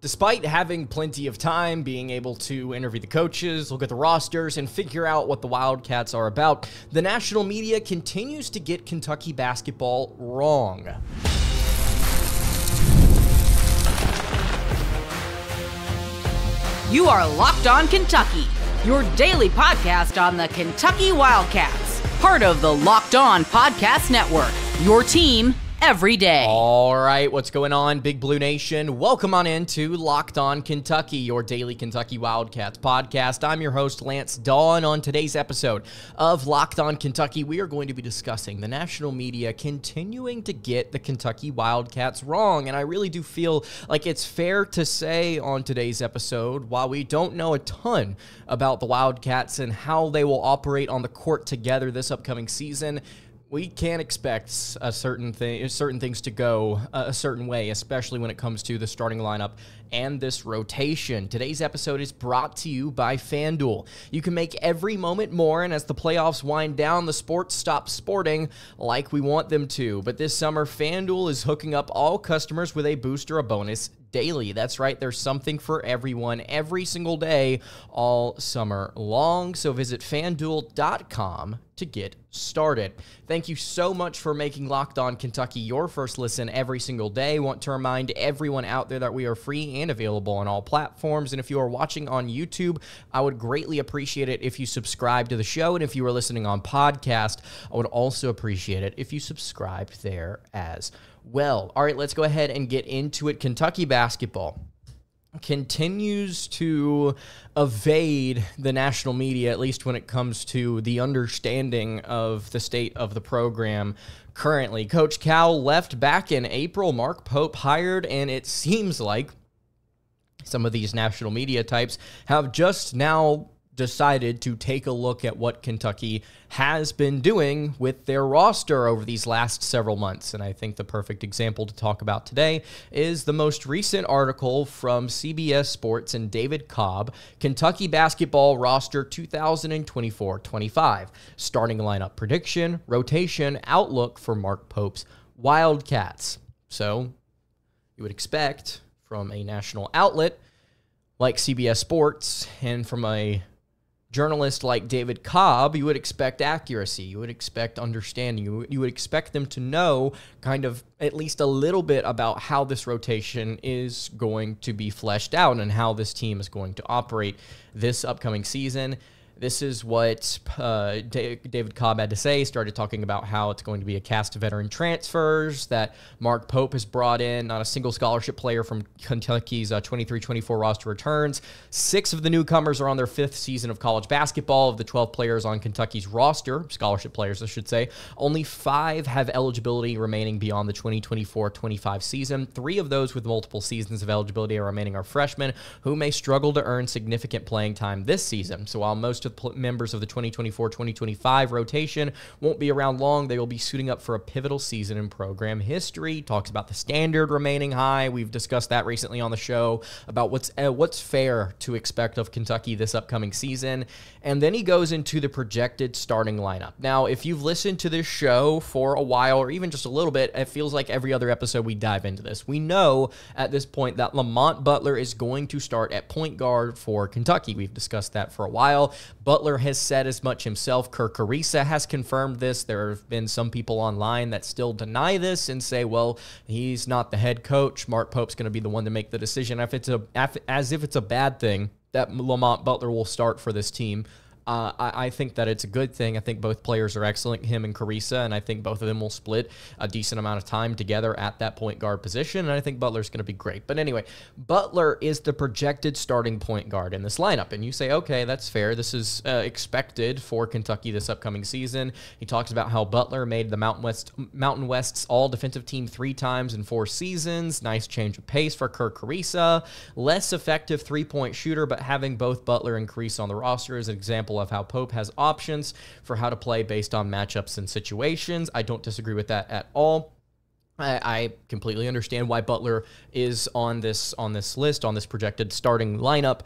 Despite having plenty of time, being able to interview the coaches, look at the rosters, and figure out what the Wildcats are about, the national media continues to get Kentucky basketball wrong. You are Locked On Kentucky, your daily podcast on the Kentucky Wildcats, part of the Locked On Podcast Network, your team every day. All right, what's going on, Big Blue Nation? Welcome on into Locked On Kentucky, your daily Kentucky Wildcats podcast. I'm your host, Lance Dawe, and on today's episode of Locked On Kentucky, we are going to be discussing the national media continuing to get the Kentucky Wildcats wrong. And I really do feel like it's fair to say on today's episode, while we don't know a ton about the Wildcats and how they will operate on the court together this upcoming season, we can't expect certain things to go a certain way, especially when it comes to the starting lineup and this rotation. Today's episode is brought to you by FanDuel. You can make every moment more, and as the playoffs wind down, the sports stop sporting like we want them to. But this summer, FanDuel is hooking up all customers with a boost or a bonus daily. That's right, there's something for everyone every single day all summer long. So visit FanDuel.com to get started. Thank you so much for making Locked On Kentucky your first listen every single day. Want to remind everyone out there that we are free and available on all platforms. And if you are watching on YouTube, I would greatly appreciate it if you subscribe to the show. And if you are listening on podcast, I would also appreciate it if you subscribed there as well. All right, let's go ahead and get into it. Kentucky basketball continues to evade the national media, at least when it comes to the understanding of the state of the program currently. Coach Cal left back in April. Mark Pope hired, and it seems like some of these national media types have just now decided to take a look at what Kentucky has been doing with their roster over these last several months. And I think the perfect example to talk about today is the most recent article from CBS Sports and David Cobb, Kentucky basketball roster 2024-25, starting lineup prediction, rotation, outlook for Mark Pope's Wildcats. So you would expect from a national outlet like CBS Sports and from a journalist like David Cobb, you would expect accuracy. You would expect understanding. You would expect them to know kind of at least a little bit about how this rotation is going to be fleshed out and how this team is going to operate this upcoming season. This is what David Cobb had to say. Started talking about how it's going to be a cast of veteran transfers, that Mark Pope has brought in. Not a single scholarship player from Kentucky's 23-24 roster returns. 6 of the newcomers are on their 5th season of college basketball. Of the 12 players on Kentucky's roster, scholarship players, I should say, only 5 have eligibility remaining beyond the 2024-25 season. 3 of those with multiple seasons of eligibility remaining are freshmen who may struggle to earn significant playing time this season. So while most of the members of the 2024-2025 rotation won't be around long, they will be suiting up for a pivotal season in program history. Talks about the standard remaining high. We've discussed that recently on the show about what's fair to expect of Kentucky this upcoming season. And then he goes into the projected starting lineup. Now, if you've listened to this show for a while or even just a little bit, it feels like every other episode we dive into this. We know at this point that Lamont Butler is going to start at point guard for Kentucky. We've discussed that for a while. Butler has said as much himself. Kirk Carissa has confirmed this. There have been some people online that still deny this and say, well, he's not the head coach. Mark Pope's going to be the one to make the decision. As if it's a bad thing that Lamont Butler will start for this team. I think that it's a good thing. I think both players are excellent, him and Carissa, and I think both of them will split a decent amount of time together at that point guard position, and I think Butler's going to be great. But anyway, Butler is the projected starting point guard in this lineup, and you say, okay, that's fair. This is expected for Kentucky this upcoming season. He talks about how Butler made the Mountain West's all-defensive team 3 times in 4 seasons. Nice change of pace for Kirk Carissa. Less effective three-point shooter, but having both Butler and Carissa on the roster is an example of how Pope has options for how to play based on matchups and situations. I don't disagree with that at all. I completely understand why Butler is on this list, on this projected starting lineup.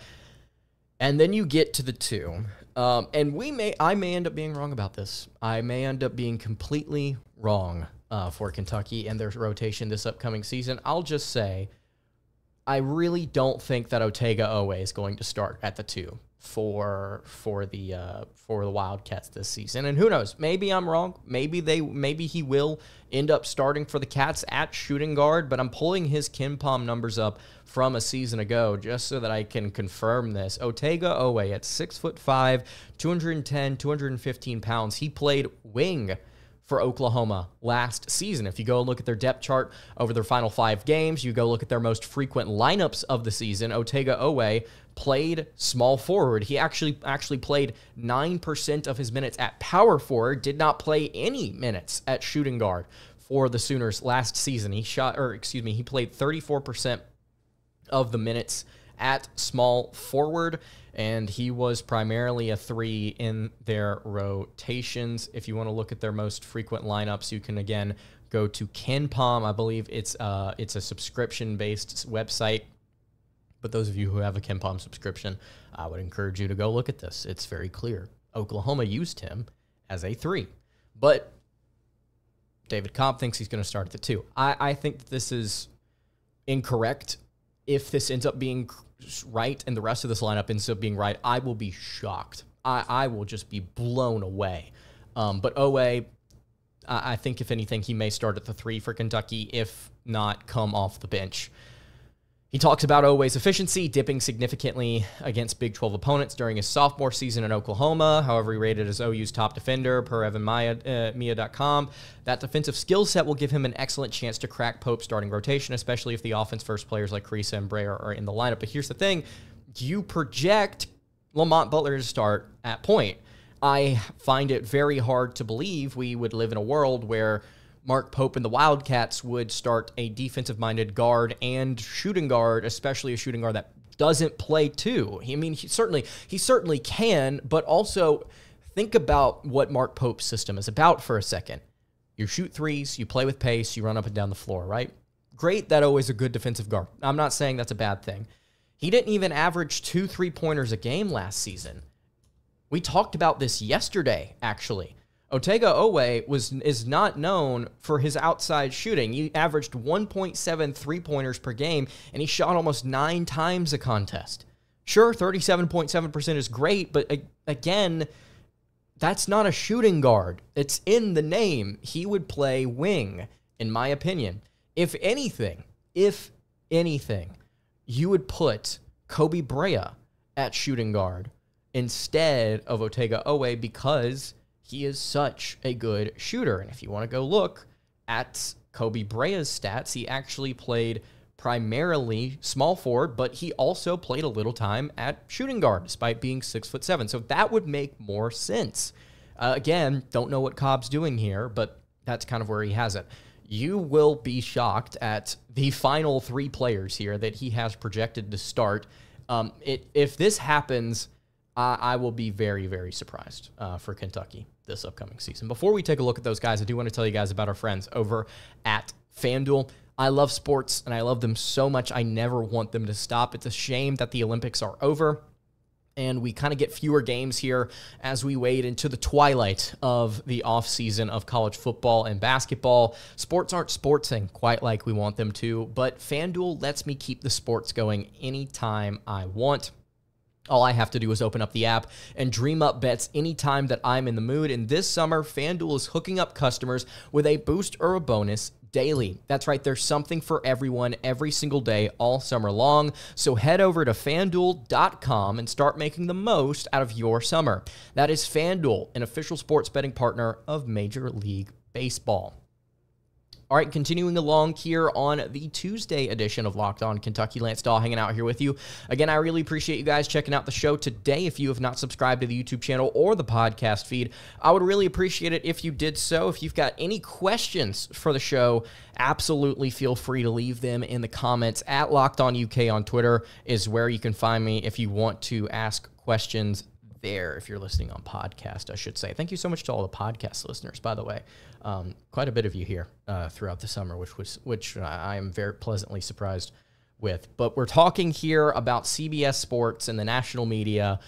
And then you get to the 2. And I may end up being wrong about this. I may end up being completely wrong for Kentucky and their rotation this upcoming season. I'll just say I really don't think that Otega Oweh is going to start at the 2 for the Wildcats this season. And who knows? Maybe I'm wrong. Maybe he will end up starting for the Cats at shooting guard. But I'm pulling his KenPom numbers up from a season ago just so that I can confirm this. Otega Oweh at 6'5", 210, 215 pounds. He played wing for Oklahoma last season. If you go and look at their depth chart over their final 5 games, you go look at their most frequent lineups of the season, Otega Oweh played small forward. He actually played 9% of his minutes at power forward, did not play any minutes at shooting guard for the Sooners last season. He played 34% of the minutes at small forward, and he was primarily a 3 in their rotations. If you want to look at their most frequent lineups, you can again go to KenPom. I believe it's a subscription-based website. But those of you who have a KenPom subscription, I would encourage you to go look at this. It's very clear. Oklahoma used him as a 3. But David Cobb thinks he's going to start at the 2. I think that this is incorrect. If this ends up being right and the rest of this lineup ends up being right, I will be shocked. I will just be blown away. But Oweh, I think if anything, he may start at the 3 for Kentucky, if not come off the bench. He talks about Oweh's efficiency dipping significantly against Big 12 opponents during his sophomore season in Oklahoma. However, he rated as OU's top defender per EvanMia.com. That defensive skill set will give him an excellent chance to crack Pope's starting rotation, especially if the offense first players like Carissa and Brea are in the lineup. But here's the thing. You project Lamont Butler to start at point. I find it very hard to believe we would live in a world where Mark Pope and the Wildcats would start a defensive-minded guard and shooting guard, especially a shooting guard that doesn't play 2. I mean, he certainly can, but also think about what Mark Pope's system is about for a second. You shoot 3s, you play with pace, you run up and down the floor, right? Great that Oweh's a good defensive guard. I'm not saying that's a bad thing. He didn't even average 2 3-pointers a game last season. We talked about this yesterday, actually. Otega Oweh is not known for his outside shooting. He averaged 1.7 3-pointers per game, and he shot almost 9 times a contest. Sure, 37.7% is great, but again, that's not a shooting guard. It's in the name. He would play wing, in my opinion. If anything, you would put Koby Brea at shooting guard instead of Otega Oweh because he is such a good shooter. And if you want to go look at Koby Brea's stats, he actually played primarily small forward, but he also played a little time at shooting guard despite being 6'7". So that would make more sense. Again, don't know what Cobb's doing here, but that's kind of where he has it. You will be shocked at the final 3 players here that he has projected to start. If this happens, I will be very, very surprised for Kentucky this upcoming season. Before we take a look at those guys, I do want to tell you guys about our friends over at FanDuel. I love sports, and I love them so much. I never want them to stop. It's a shame that the Olympics are over, and we kind of get fewer games here as we wade into the twilight of the offseason of college football and basketball. Sports aren't sportsing quite like we want them to, but FanDuel lets me keep the sports going anytime I want. All I have to do is open up the app and dream up bets anytime that I'm in the mood. And this summer, FanDuel is hooking up customers with a boost or a bonus daily. That's right, there's something for everyone every single day all summer long. So head over to FanDuel.com and start making the most out of your summer. That is FanDuel, an official sports betting partner of Major League Baseball. All right, continuing along here on the Tuesday edition of Locked On Kentucky, Lance Dawe hanging out here with you. Again, I really appreciate you guys checking out the show today. If you have not subscribed to the YouTube channel or the podcast feed, I would really appreciate it if you did so. If you've got any questions for the show, absolutely feel free to leave them in the comments. At Locked On UK on Twitter is where you can find me if you want to ask questions there, if you're listening on podcast, I should say. Thank you so much to all the podcast listeners, by the way. Quite a bit of you here throughout the summer, which I am very pleasantly surprised with. But we're talking here about CBS Sports and the national media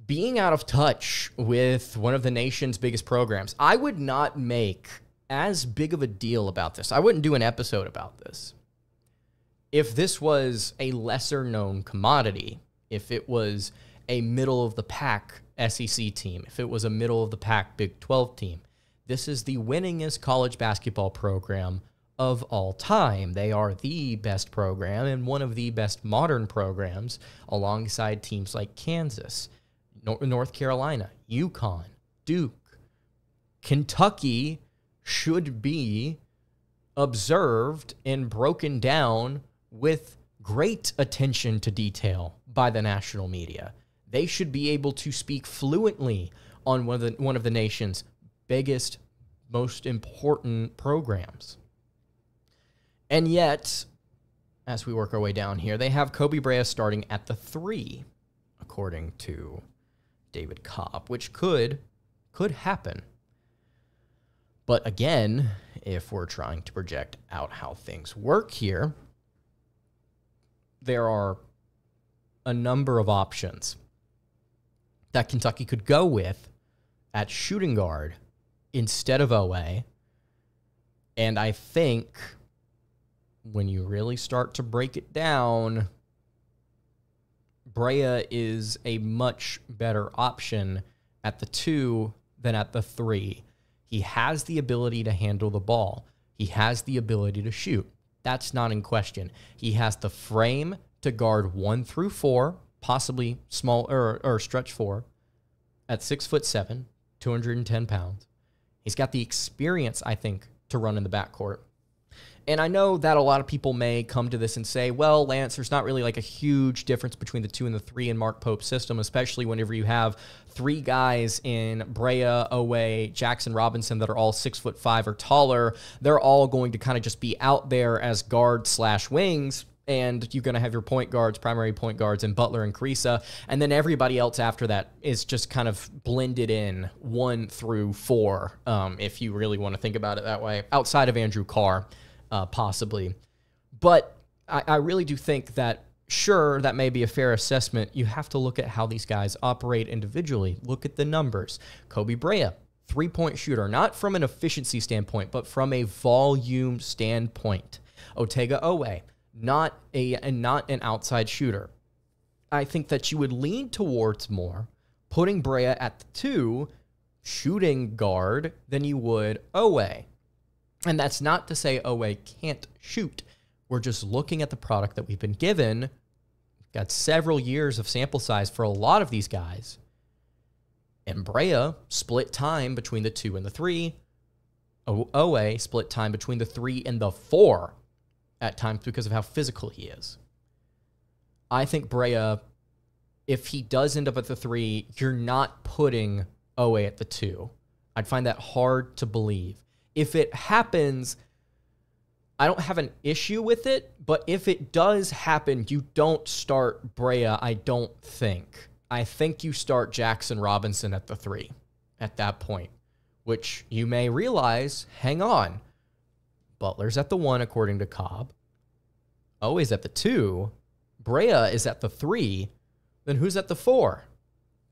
being out of touch with one of the nation's biggest programs. I would not make as big of a deal about this. I wouldn't do an episode about this If this was a lesser-known commodity, if it was a middle-of-the-pack SEC team, if it was a middle-of-the-pack Big 12 team, this is the winningest college basketball program of all time. They are the best program and one of the best modern programs alongside teams like Kansas, North Carolina, UConn, Duke. Kentucky should be observed and broken down with great attention to detail by the national media. They should be able to speak fluently on one of the nation's biggest, most important programs. And yet, as we work our way down here, they have Koby Brea starting at the 3, according to David Cobb, which could happen. But again, if we're trying to project out how things work here, there are a number of options that Kentucky could go with at shooting guard instead of Oweh. And I think when you really start to break it down, Brea is a much better option at the 2 than at the 3. He has the ability to handle the ball. He has the ability to shoot. That's not in question. He has the frame to guard 1 through 4, possibly small or stretch 4, at 6'7", 210 pounds. He's got the experience, I think, to run in the backcourt. And I know that a lot of people may come to this and say, well, Lance, there's not really like a huge difference between the 2 and the 3 in Mark Pope's system, especially whenever you have 3 guys in Brea, Oweh, Jaxson, Robinson that are all 6'5" or taller. They're all going to kind of just be out there as guards/wings. And you're going to have your point guards, primary point guards, and Butler and Carissa. And then everybody else after that is just kind of blended in 1 through 4, if you really want to think about it that way, outside of Andrew Carr, possibly. But I really do think that, sure, that may be a fair assessment. You have to look at how these guys operate individually. Look at the numbers. Koby Brea, 3-point shooter, not from an efficiency standpoint, but from a volume standpoint. Otega Oweh, not an outside shooter. I think that you would lean towards more putting Brea at the 2, shooting guard, than you would Oweh. And that's not to say Oweh can't shoot. We're just looking at the product that we've been given. Got several years of sample size for a lot of these guys. And Brea split time between the 2 and the 3. Oweh split time between the 3 and the 4 at times because of how physical he is. I think Brea, if he does end up at the 3, you're not putting Oweh at the 2. I'd find that hard to believe. If it happens, I don't have an issue with it, but if it does happen, you don't start Brea, I don't think. I think you start Jaxson Robinson at the 3 at that point, which you may realize, hang on, Butler's at the 1, according to Cobb. Oweh's at the 2. Brea is at the 3. Then who's at the 4?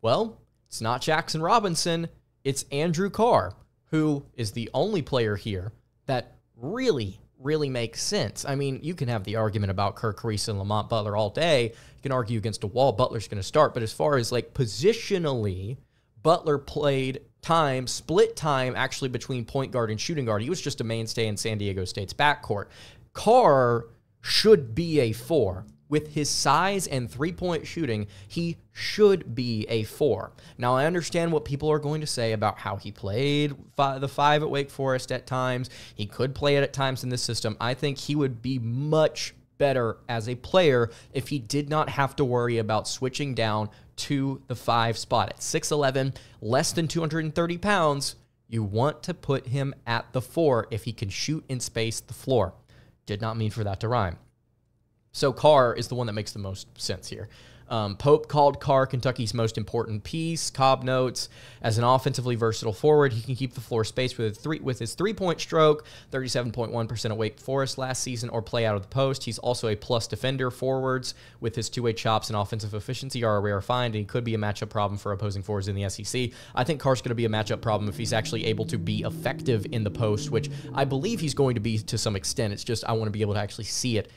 Well, it's not Jaxson Robinson. It's Andrew Carr, who is the only player here that really makes sense. I mean, you can have the argument about Kirk Carissa and Lamont Butler all day. You can argue against a wall. Butler's going to start. But as far as like positionally, Butler played time, split time actually between point guard and shooting guard. He was just a mainstay in San Diego State's backcourt. Carr should be a 4. With his size and 3-point shooting, he should be a 4. Now, I understand what people are going to say about how he played the 5 at Wake Forest at times. He could play it at times in this system. I think he would be much better as a player if he did not have to worry about switching down to the 5 spot. At 6'11", less than 230 pounds, you want to put him at the 4 if he can shoot and space the floor. Did not mean for that to rhyme. So Carr is the one that makes the most sense here. Pope called Carr Kentucky's most important piece. Cobb notes, as an offensively versatile forward, he can keep the floor spaced with his 3-point stroke, 37.1% at Wake Forest last season, or play out of the post. He's also a plus defender. Forwards with his 2-way chops and offensive efficiency are a rare find, and he could be a matchup problem for opposing forwards in the SEC. I think Carr's going to be a matchup problem if he's actually able to be effective in the post, which I believe he's going to be to some extent. It's just I want to be able to actually see it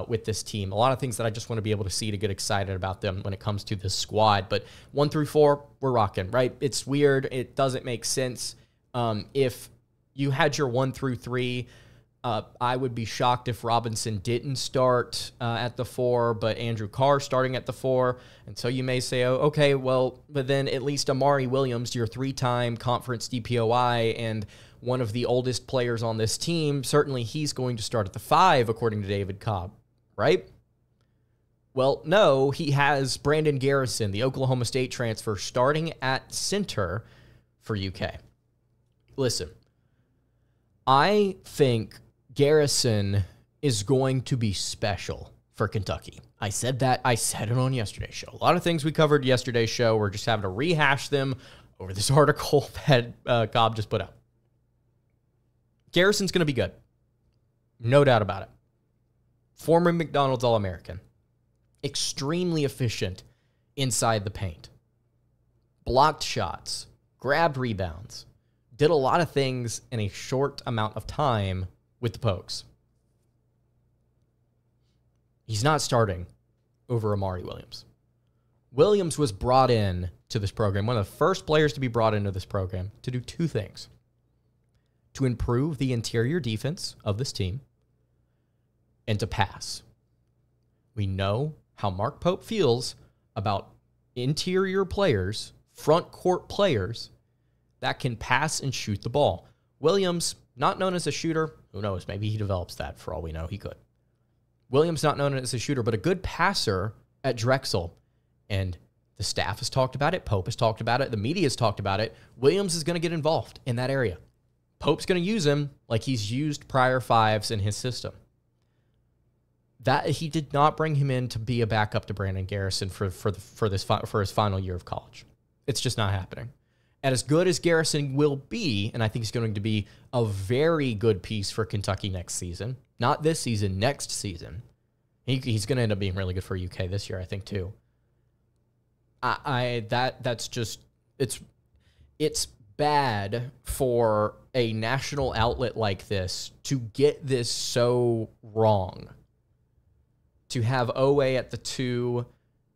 with this team. A lot of things that I just want to be able to see to get excited about them when it comes to this squad. But 1 through 4, we're rocking, right? It's weird. It doesn't make sense. If you had your 1 through 3, I would be shocked if Robinson didn't start at the 4, but Andrew Carr starting at the 4. And so you may say, oh, okay, well, but then at least Amari Williams, your 3-time conference DPOI and one of the oldest players on this team, certainly he's going to start at the 5, according to David Cobb, right? Well, no, he has Brandon Garrison, the Oklahoma State transfer, starting at center for UK. Listen, I think Garrison is going to be special for Kentucky. I said that. I said it on yesterday's show. A lot of things we covered yesterday's show. We're just having to rehash them over this article that Cobb just put out. Garrison's going to be good. No doubt about it. Former McDonald's All-American. Extremely efficient inside the paint. Blocked shots. Grabbed rebounds. Did a lot of things in a short amount of time with the Pokes. He's not starting over Amari Williams. Williams was brought in to this program, one of the first players to be brought into this program, to do 2 things. To improve the interior defense of this team and to pass. We know how Mark Pope feels about interior players, front court players that can pass and shoot the ball. Williams, not known as a shooter. Who knows? Maybe he develops that for all we know. He could. Williams, not known as a shooter, but a good passer at Drexel. And the staff has talked about it. Pope has talked about it. The media has talked about it. Williams is going to get involved in that area. Pope's going to use him like he's used prior 5s in his system. That he did not bring him in to be a backup to Brandon Garrison for his final year of college. It's just not happening. And as good as Garrison will be, and I think he's going to be a very good piece for Kentucky next season, not this season, next season. He's going to end up being really good for UK this year, I think, too. That's just, it's bad for a national outlet like this to get this so wrong. To have Oweh at the 2,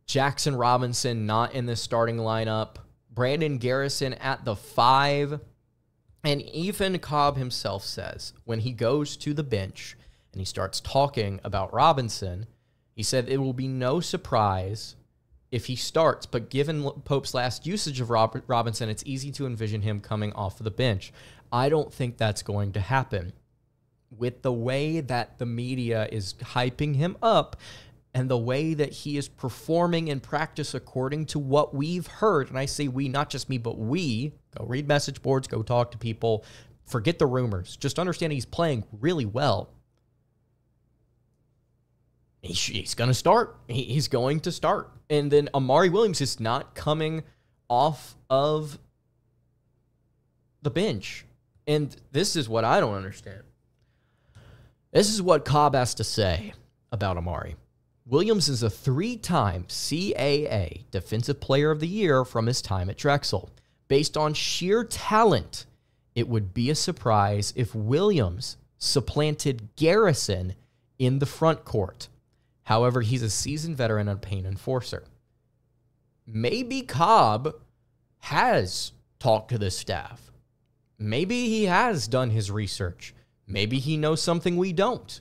Jaxson Robinson not in the starting lineup, Brandon Garrison at the 5, and even Cobb himself says when he goes to the bench and he starts talking about Robinson, he said it will be no surprise if he starts, but given Pope's last usage of Robinson, it's easy to envision him coming off of the bench. I don't think that's going to happen. With the way that the media is hyping him up and the way that he is performing in practice according to what we've heard, and I say we, not just me, but we, go read message boards, go talk to people, forget the rumors, just understand he's playing really well. He's going to start. He's going to start. And then Amari Williams is not coming off of the bench. And this is what I don't understand. This is what Cobb has to say about Amari. Williams is a 3-time CAA Defensive Player of the Year from his time at Drexel. Based on sheer talent, it would be a surprise if Williams supplanted Garrison in the front court. However, he's a seasoned veteran and paint enforcer. Maybe Cobb has talked to the staff. Maybe he has done his research. Maybe he knows something we don't.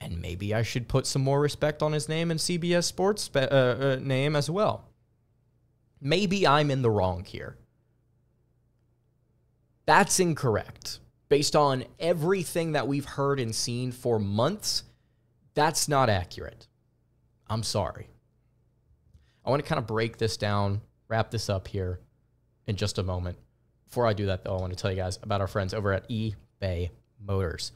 And maybe I should put some more respect on his name and CBS Sports name as well. Maybe I'm in the wrong here. That's incorrect. Based on everything that we've heard and seen for months, that's not accurate. I'm sorry. I want to kind of break this down, wrap this up here in just a moment. Before I do that, though, I want to tell you guys about our friends over at eBay Motors.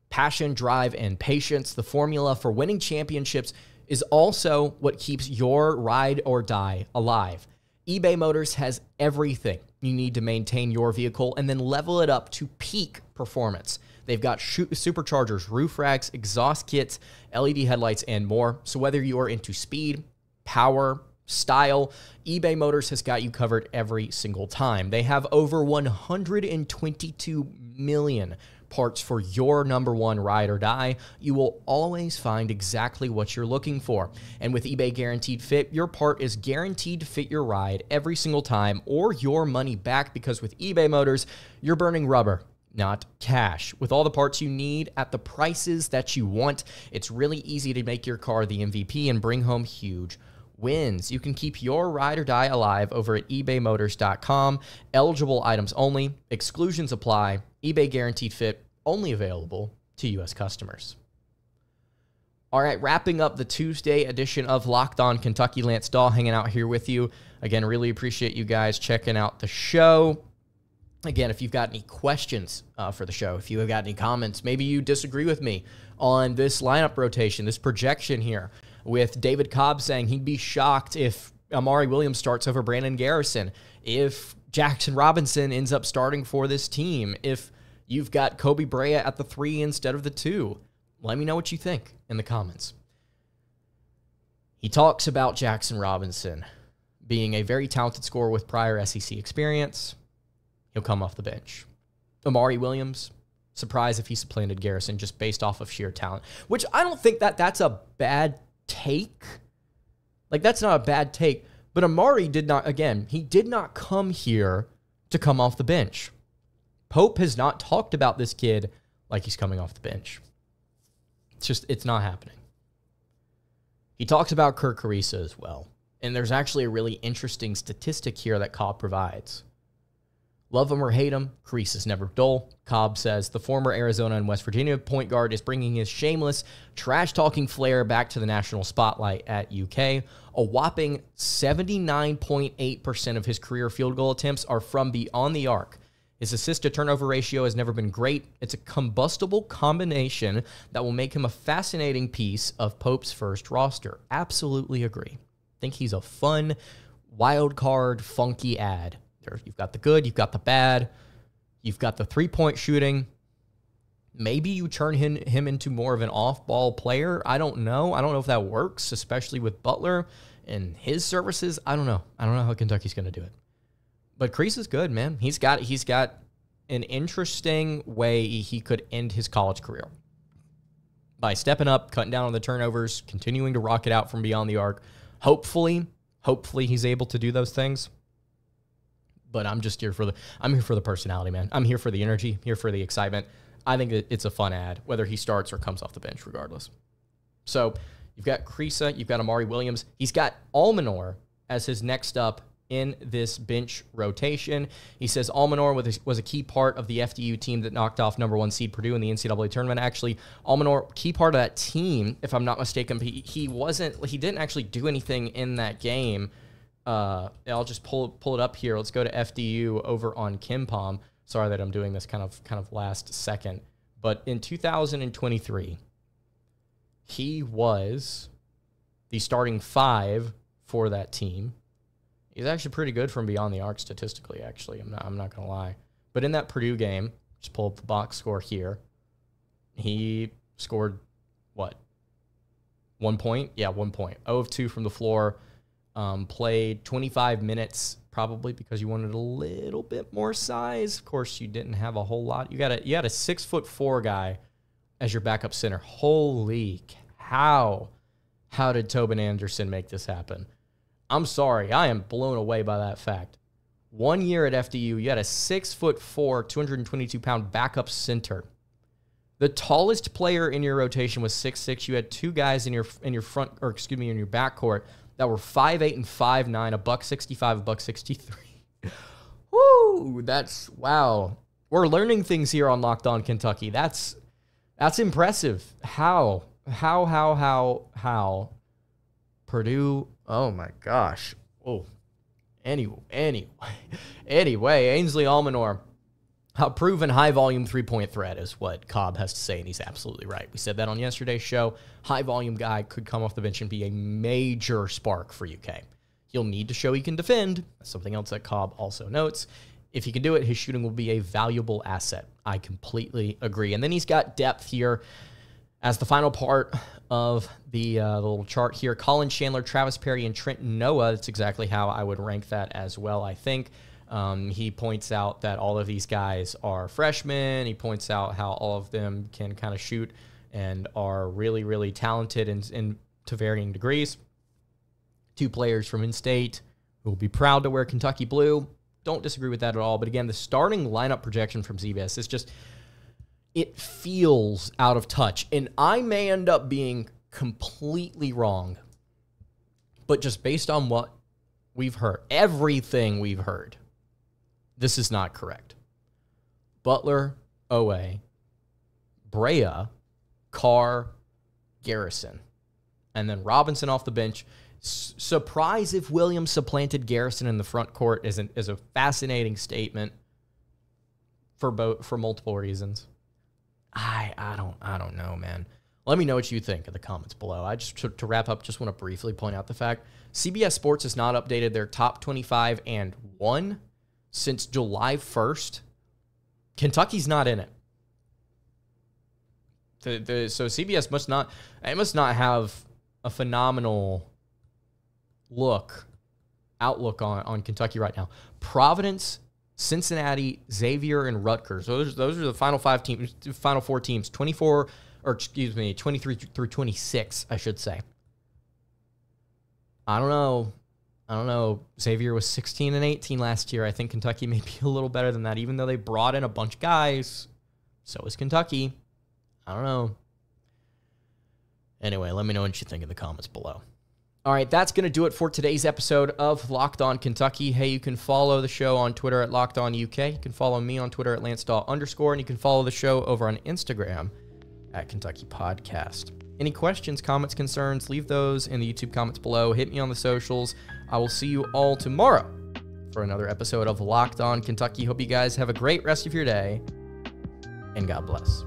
Passion, drive, and patience, the formula for winning championships, is also what keeps your ride or die alive. eBay Motors has everything you need to maintain your vehicle and then level it up to peak performance. They've got superchargers, roof racks, exhaust kits, LED headlights, and more. So whether you are into speed, power, style, eBay Motors has got you covered every single time. They have over 122 million parts for your number one ride or die, you will always find exactly what you're looking for. And with eBay Guaranteed Fit, your part is guaranteed to fit your ride every single time or your money back, because with eBay Motors, you're burning rubber, not cash. With all the parts you need at the prices that you want, it's really easy to make your car the MVP and bring home huge wins. You can keep your ride or die alive over at ebaymotors.com. Eligible items only. Exclusions apply. eBay Guaranteed Fit only available to U.S. customers. All right, wrapping up the Tuesday edition of Locked On Kentucky. Lance Dawe hanging out here with you. Again, really appreciate you guys checking out the show. Again, if you've got any questions for the show, if you have got any comments, maybe you disagree with me on this lineup rotation, this projection here, with David Cobb saying he'd be shocked if Amari Williams starts over Brandon Garrison, if Jaxson Robinson ends up starting for this team, if you've got Koby Brea at the 3 instead of the 2. Let me know what you think in the comments. He talks about Jaxson Robinson being a very talented scorer with prior SEC experience. He'll come off the bench. Amari Williams, surprised if he supplanted Garrison just based off of sheer talent, which I don't think that's a bad take. Like, that's not a bad take. But Amari did not, again, he did not come here to come off the bench. Pope has not talked about this kid like he's coming off the bench. It's not happening. He talks about Kirk Carissa as well. And there's actually a really interesting statistic here that Cobb provides. Love him or hate him, Carissa's never dull. Cobb says the former Arizona and West Virginia point guard is bringing his shameless, trash-talking flair back to the national spotlight at UK. A whopping 79.8% of his career field goal attempts are from beyond the arc. His assist-to-turnover ratio has never been great. It's a combustible combination that will make him a fascinating piece of Pope's first roster. Absolutely agree. Think he's a fun, wild card, funky ad. You've got the good, you've got the bad, you've got the three-point shooting. Maybe you turn him into more of an off-ball player. I don't know. I don't know if that works, especially with Butler and his services. I don't know. I don't know how Kentucky's going to do it. But Carissa's good, man. He's got an interesting way he could end his college career. By stepping up, cutting down on the turnovers, continuing to rock it out from beyond the arc. Hopefully he's able to do those things. But I'm just here for the personality, man. I'm here for the energy, here for the excitement. I think it's a fun ad, whether he starts or comes off the bench, regardless. So you've got Carissa, you've got Amari Williams. He's got Almanor as his next up in this bench rotation. He says Almanor was a key part of the FDU team that knocked off number 1 seed Purdue in the NCAA tournament. Actually, Almanor, key part of that team, if I'm not mistaken. He didn't actually do anything in that game. I'll just pull it up here. Let's go to FDU over on KenPom. Sorry that I'm doing this kind of last second. But in 2023, he was the starting 5 for that team. He's actually pretty good from beyond the arc statistically, actually. I'm not going to lie. But in that Purdue game, just pull up the box score here, he scored, what, 1 point? Yeah, 1 point. 0 of 2 from the floor. Played 25 minutes, probably because you wanted a little bit more size. Of course, you didn't have a whole lot. You had a 6'4" guy as your backup center. Holy cow. How did Tobin Anderson make this happen? I'm sorry. I am blown away by that fact. 1 year at FDU, you had a 6'4", 222-pound backup center. The tallest player in your rotation was 6'6". You had 2 guys in your backcourt that were 5'8" and 5'9", $165, $163. Woo! That's wow. We're learning things here on Locked On Kentucky. That's impressive. How Purdue? Oh my gosh. Oh. Anyway, Ainsley Almanor, a proven high-volume three-point threat is what Cobb has to say, and he's absolutely right. We said that on yesterday's show. High-volume guy could come off the bench and be a major spark for UK. He'll need to show he can defend. That's something else that Cobb also notes. If he can do it, his shooting will be a valuable asset. I completely agree. And then he's got depth here as the final part of the little chart here. Colin Chandler, Travis Perry, and Trenton Noah. That's exactly how I would rank that as well, I think. He points out that all of these guys are freshmen. He points out how all of them can kind of shoot and are really, really talented in to varying degrees. 2 players from in-state who will be proud to wear Kentucky blue. Don't disagree with that at all. But again, the starting lineup projection from CBS is just, it feels out of touch. And I may end up being completely wrong. But just based on what we've heard, everything we've heard, this is not correct. Butler, Oweh, Brea, Carr, Garrison, and then Robinson off the bench. Surprise if Williams supplanted Garrison in the front court is a fascinating statement for multiple reasons. I don't know, man. Let me know what you think in the comments below. I just to wrap up, just want to briefly point out the fact CBS Sports has not updated their top 25 and 1 since July 1st. Kentucky's not in it. So CBS must not have a phenomenal outlook on Kentucky right now. Providence, Cincinnati, Xavier, and Rutgers. Those are the final 4 teams. 23 through 26, I should say. I don't know. Xavier was 16 and 18 last year. I think Kentucky may be a little better than that, even though they brought in a bunch of guys. So is Kentucky. I don't know. Anyway, let me know what you think in the comments below. All right, that's going to do it for today's episode of Locked On Kentucky. Hey, you can follow the show on Twitter at Locked On UK. You can follow me on Twitter at LanceDawe_, and you can follow the show over on Instagram at Kentucky Podcast. Any questions, comments, concerns, leave those in the YouTube comments below. Hit me on the socials. I will see you all tomorrow for another episode of Locked On Kentucky. Hope you guys have a great rest of your day, and God bless.